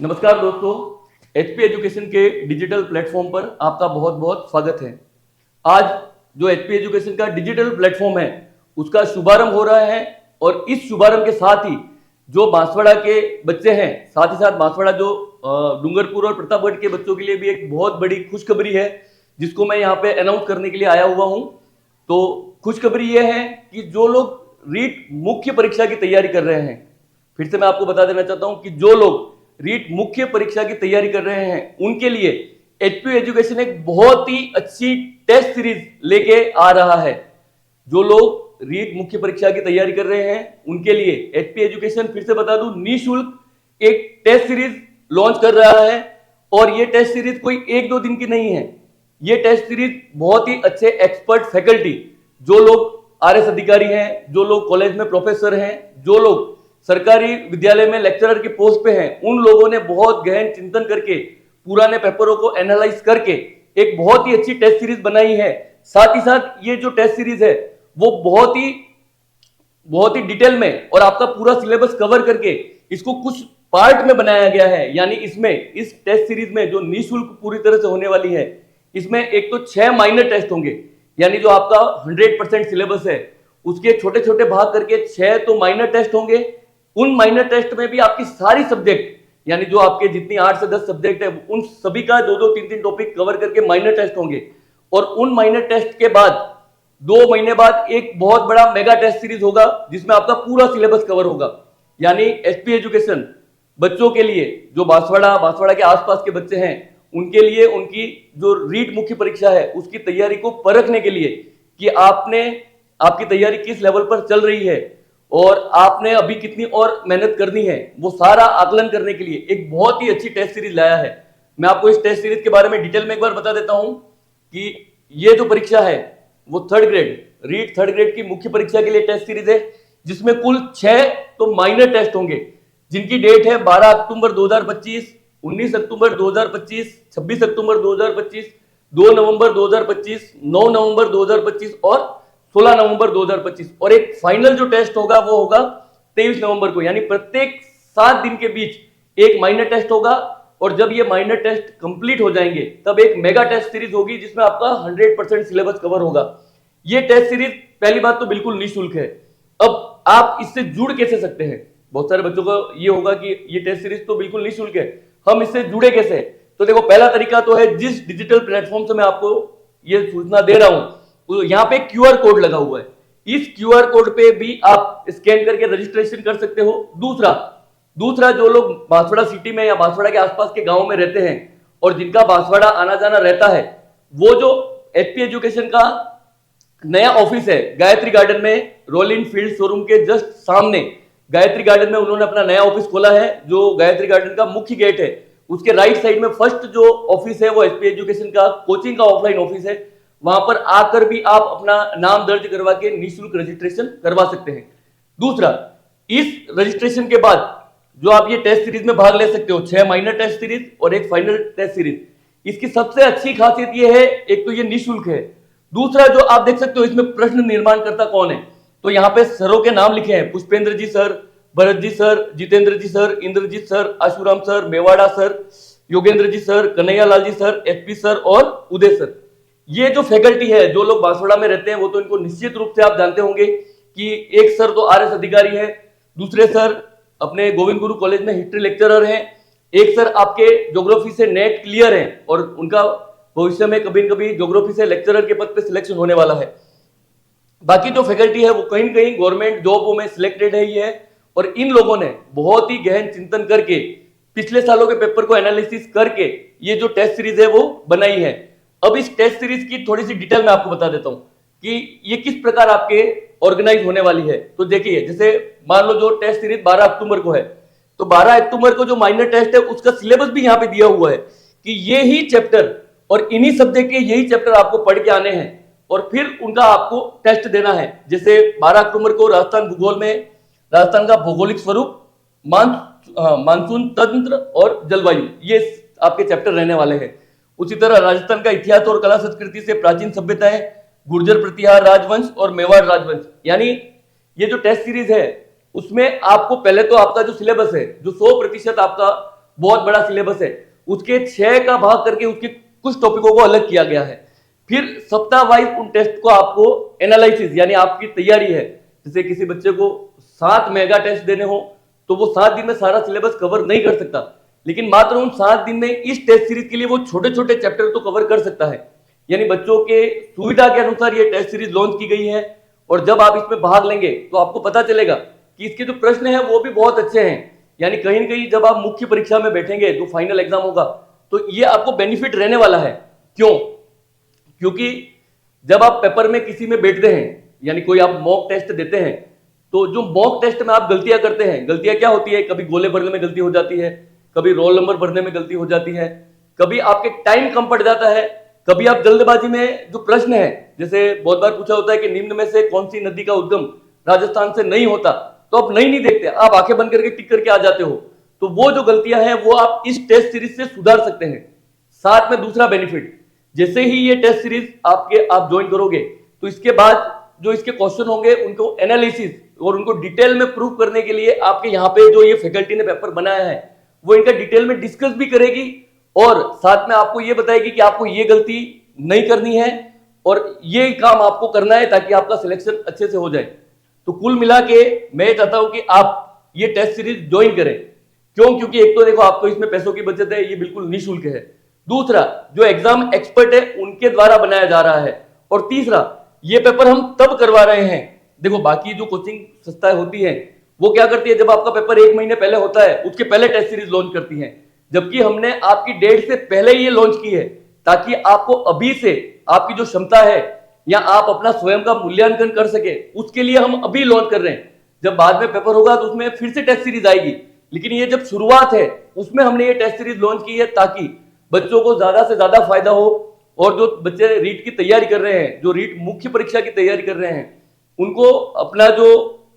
नमस्कार दोस्तों, HP education के डिजिटल प्लेटफॉर्म पर आपका बहुत बहुत स्वागत है। आज जो एचपी एजुकेशन का डिजिटल प्लेटफॉर्म है उसका शुभारंभ हो रहा है और इस शुभारंभ के साथ ही जो बांसवाड़ा के बच्चे हैं, साथ ही साथ बांसवाड़ा जो डूंगरपुर और प्रतापगढ़ के बच्चों के लिए भी एक बहुत बड़ी खुशखबरी है जिसको मैं यहाँ पे अनाउंस करने के लिए आया हुआ हूँ। तो खुशखबरी ये है कि जो लोग रीट मुख्य परीक्षा की तैयारी कर रहे हैं, फिर से मैं आपको बता देना चाहता हूं कि जो लोग रीट मुख्य परीक्षा की तैयारी कर रहे हैं उनके लिए एचपी एजुकेशन एक बहुत ही अच्छी टेस्ट सीरीज लेके आ रहा है। जो लोग रीट मुख्य परीक्षा की तैयारी कर रहे हैं उनके लिए एचपी एजुकेशन, फिर से बता दूं, निःशुल्क एक टेस्ट सीरीज लॉन्च कर रहा है। और ये टेस्ट सीरीज कोई एक दो दिन की नहीं है। ये टेस्ट सीरीज बहुत ही अच्छे एक्सपर्ट फैकल्टी, जो लोग आरएस अधिकारी हैं, जो लोग कॉलेज में प्रोफेसर हैं, जो लोग सरकारी विद्यालय में लेक्चरर की पोस्ट पे हैं, उन लोगों ने बहुत गहन चिंतन करके पुराने पेपरों को एनालाइज करके एक बहुत ही अच्छी टेस्ट सीरीज बनाई है। साथ ही साथ ये जो टेस्ट सीरीज है वो बहुत ही डिटेल में और आपका पूरा सिलेबस कवर करके इसको कुछ पार्ट में बनाया गया है। यानी इसमें इस टेस्ट सीरीज में जो निःशुल्क पूरी तरह से होने वाली है, इसमें एक तो 6 माइनर टेस्ट होंगे। यानी जो आपका 100% सिलेबस है उसके छोटे छोटे भाग करके 6 तो माइनर टेस्ट होंगे। उन माइनर टेस्ट में भी आपकी सारी सब्जेक्ट, यानी जो आपके जितनी 8 से 10 सब्जेक्ट है, उन सभी का 2-2 3-3 टॉपिक कवर करके माइनर टेस्ट होंगे। और उन माइनर टेस्ट के बाद 2 महीने बाद एक बहुत बड़ा मेगा टेस्ट सीरीज होगा जिसमें आपका पूरा सिलेबस कवर होगा। यानी एचपी एजुकेशन बच्चों के लिए, जो बांसवाड़ा के आसपास के बच्चे हैं, उनके लिए उनकी जो रीट मुख्य परीक्षा है उसकी तैयारी को परखने के लिए कि आपकी तैयारी किस लेवल पर चल रही है और आपने अभी कितनी और मेहनत करनी है, वो सारा आकलन करने के लिए एक बहुत ही अच्छी टेस्ट सीरीज लाया है। मैं आपको इस टेस्ट सीरीज के बारे में डिटेल में एक बार बता देता हूं कि ये जो परीक्षा है वो रीट थर्ड ग्रेड की मुख्य परीक्षा के लिए टेस्ट सीरीज है, जिसमें कुल 6 तो माइनर टेस्ट होंगे जिनकी डेट है 12 अक्टूबर 2025, 19 अक्टूबर 2025, 26 अक्टूबर 2025, 2 नवंबर 2025, 9 नवंबर 2025 और 16 नवंबर 2025। और एक फाइनल जो टेस्ट होगा वो होगा 23 नवंबर को। यानी प्रत्येक 7 दिन के बीच एक माइनर टेस्ट होगा और जब ये माइनर टेस्ट कंप्लीट हो जाएंगे तब एक मेगा टेस्ट सीरीज होगी जिसमें आपका 100% सिलेबस कवर होगा। ये टेस्ट सीरीज पहली बात तो बिल्कुल निःशुल्क है। अब आप इससे जुड़ कैसे सकते हैं? बहुत सारे बच्चों को ये होगा कि ये टेस्ट सीरीज तो बिल्कुल निःशुल्क है, हम इससे जुड़े कैसे? तो देखो, पहला तरीका तो है, जिस डिजिटल प्लेटफॉर्म से मैं आपको ये सूचना दे रहा हूं तो यहाँ पे क्यूआर कोड लगा हुआ है। इस क्यूआर कोड पे भी आप स्कैन करके रजिस्ट्रेशन कर सकते हो। दूसरा जो लोग बांसवाड़ा सिटी में या बांसवाड़ा के आसपास के गांव में रहते हैं और जिनका बांसवाड़ा आना जाना रहता है, वो जो एचपी एजुकेशन का नया ऑफिस है गायत्री गार्डन में, रॉयल एनफील्ड शोरूम के जस्ट सामने गायत्री गार्डन में उन्होंने अपना नया ऑफिस खोला है। जो गायत्री गार्डन का मुख्य गेट है उसके राइट साइड में फर्स्ट जो ऑफिस है वो एचपी एजुकेशन का कोचिंग का ऑफलाइन ऑफिस है। वहां पर आकर भी आप अपना नाम दर्ज करवा के निःशुल्क रजिस्ट्रेशन करवा सकते हैं। दूसरा, इस रजिस्ट्रेशन के बाद जो आप ये टेस्ट सीरीज में भाग ले सकते हो, 6 माइनर टेस्ट सीरीज और एक फाइनल टेस्ट सीरीज। इसकी सबसे अच्छी खासियत ये है, एक तो ये निःशुल्क है। दूसरा, जो आप देख सकते हो इसमें प्रश्न निर्माणकर्ता कौन है, तो यहाँ पे सरों के नाम लिखे हैं, Pushpendra ji sir, Bharat ji sir, Jitendra ji sir, Inderjeet sir, Ashuram sir, Mewada sir, Yogendra ji sir, Kanhaiya Lal ji sir, HP sir और उदय सर। ये जो फैकल्टी है, जो लोग बांसवाड़ा में रहते हैं वो तो इनको निश्चित रूप से आप जानते होंगे कि एक सर तो आरएस अधिकारी है, दूसरे सर अपने गोविंद गुरु कॉलेज में हिस्ट्री लेक्चरर हैं, एक सर आपके ज्योग्राफी से नेट क्लियर हैं और उनका भविष्य में कभी न कभी ज्योग्राफी से लेक्चरर के पद पे सिलेक्शन होने वाला है। बाकी जो फैकल्टी है वो कहीं न कहीं गवर्नमेंट जॉबों में सिलेक्टेड है ही है। और इन लोगों ने बहुत ही गहन चिंतन करके पिछले सालों के पेपर को एनालिसिस करके ये जो टेस्ट सीरीज है वो बनाई है। अब इस टेस्ट सीरीज की थोड़ी सी डिटेल मैं आपको बता देता हूं कि ये किस प्रकार आपके ऑर्गेनाइज होने वाली है। तो देखिए, जैसे मान लो जो टेस्ट सीरीज 12 अक्टूबर को है, तो 12 अक्टूबर को जो माइनर टेस्ट है उसका सिलेबस भी यहाँ पे दिया हुआ है कि ये ही चैप्टर और इन्हीं सब्जेक्ट के यही चैप्टर आपको पढ़ के आने हैं और फिर उनका आपको टेस्ट देना है। जैसे 12 अक्टूबर को राजस्थान भूगोल में राजस्थान का भौगोलिक स्वरूप, मानसून तंत्र और जलवायु, ये आपके चैप्टर रहने वाले हैं। उसी तरह राजस्थान का इतिहास और कला संस्कृति से प्राचीन सभ्यताएं, गुर्जर प्रतिहार राजवंश और मेवाड़ राजवंश। यानी ये जो टेस्ट सीरीज है उसमें आपको पहले तो आपका जो सिलेबस है, जो 100% आपका बहुत बड़ा सिलेबस है, उसके 6 का भाग करके उसके कुछ टॉपिकों को अलग किया गया है। फिर सप्ताह वाइज उन टेस्ट को आपको एनालिसिस यानी आपकी तैयारी है, जैसे किसी बच्चे को 7 मेगा टेस्ट देने हो तो वो 7 दिन में सारा सिलेबस कवर नहीं कर सकता, लेकिन मात्र उन 7 दिन में इस टेस्ट सीरीज के लिए वो छोटे छोटे चैप्टर तो कवर कर सकता है। यानी बच्चों के सुविधा के अनुसार ये टेस्ट सीरीज लॉन्च की गई है, और जब आप इसमें भाग लेंगे तो आपको पता चलेगा कि इसके जो प्रश्न हैं वो भी बहुत अच्छे हैं। यानी कहीं न कहीं जब आप मुख्य परीक्षा में बैठेंगे, जो फाइनल एग्जाम होगा, तो ये आपको बेनिफिट रहने वाला है। क्यों? क्योंकि जब आप पेपर में किसी में बैठते हैं, यानी कोई आप मॉक टेस्ट देते हैं, तो जो मॉक टेस्ट में आप गलतियां करते हैं, गलतियां क्या होती है? कभी गोले भरने में गलती हो जाती है, कभी रोल नंबर भरने में गलती हो जाती है, कभी आपके टाइम कम पड़ जाता है, कभी आप जल्दबाजी में जो प्रश्न है, जैसे बहुत बार पूछा होता है कि निम्न में से कौन सी नदी का उद्गम राजस्थान से नहीं होता, तो आप नहीं देखते, आप आंखें बंद करके टिक करके आ जाते हो। तो वो जो गलतियां हैं वो आप इस टेस्ट सीरीज से सुधार सकते हैं। साथ में दूसरा बेनिफिट, जैसे ही ये टेस्ट सीरीज आप ज्वाइन करोगे तो इसके बाद जो इसके क्वेश्चन होंगे उनको एनालिसिस और उनको डिटेल में प्रूव करने के लिए आपके यहाँ पे जो ये फैकल्टी ने पेपर बनाया है वो इनका डिटेल में डिस्कस भी करेगी, और साथ में आपको ये बताएगी कि आपको ये गलती नहीं करनी है और ये काम आपको करना है ताकि आपका सिलेक्शन अच्छे से हो जाए। तो कुल मिला के मैं चाहता हूं कि आप ये टेस्ट सीरीज ज्वाइन करें। क्यों? क्योंकि एक तो देखो आपको इसमें पैसों की बचत है, ये बिल्कुल निःशुल्क है। दूसरा, जो एग्जाम एक्सपर्ट है उनके द्वारा बनाया जा रहा है। और तीसरा, ये पेपर हम तब करवा रहे हैं, देखो बाकी जो कोचिंग संस्थाएं होती हैं वो क्या करती है, जब आपका पेपर 1 महीने पहले होता है उसके पहले टेस्ट सीरीज लॉन्च करती हैं, जबकि हमने आपकी डेट से पहले ये लॉन्च की है ताकि आपको अभी से आपकी जो क्षमता है या आप अपना स्वयं का मूल्यांकन कर सके, उसके लिए हम अभी लॉन्च कर रहे हैं। जब बाद में पेपर होगा तो उसमें फिर से टेस्ट सीरीज आएगी, लेकिन ये जब शुरुआत है उसमें हमने ये टेस्ट सीरीज लॉन्च की है ताकि बच्चों को ज्यादा से ज्यादा फायदा हो, और जो बच्चे रीट की तैयारी कर रहे हैं, जो रीट मुख्य परीक्षा की तैयारी कर रहे हैं, उनको अपना जो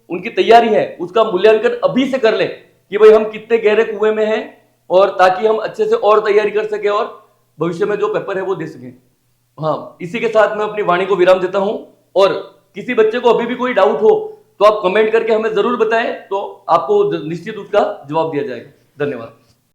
उनकी तैयारी है उसका मूल्यांकन अभी से कर लें कि भाई हम कितने गहरे कुएं में हैं, और ताकि हम अच्छे से और तैयारी कर सके और भविष्य में जो पेपर है वो दे सकें। हाँ, इसी के साथ मैं अपनी वाणी को विराम देता हूं, और किसी बच्चे को अभी भी कोई डाउट हो तो आप कमेंट करके हमें जरूर बताएं, तो आपको निश्चित उसका जवाब दिया जाएगा। धन्यवाद।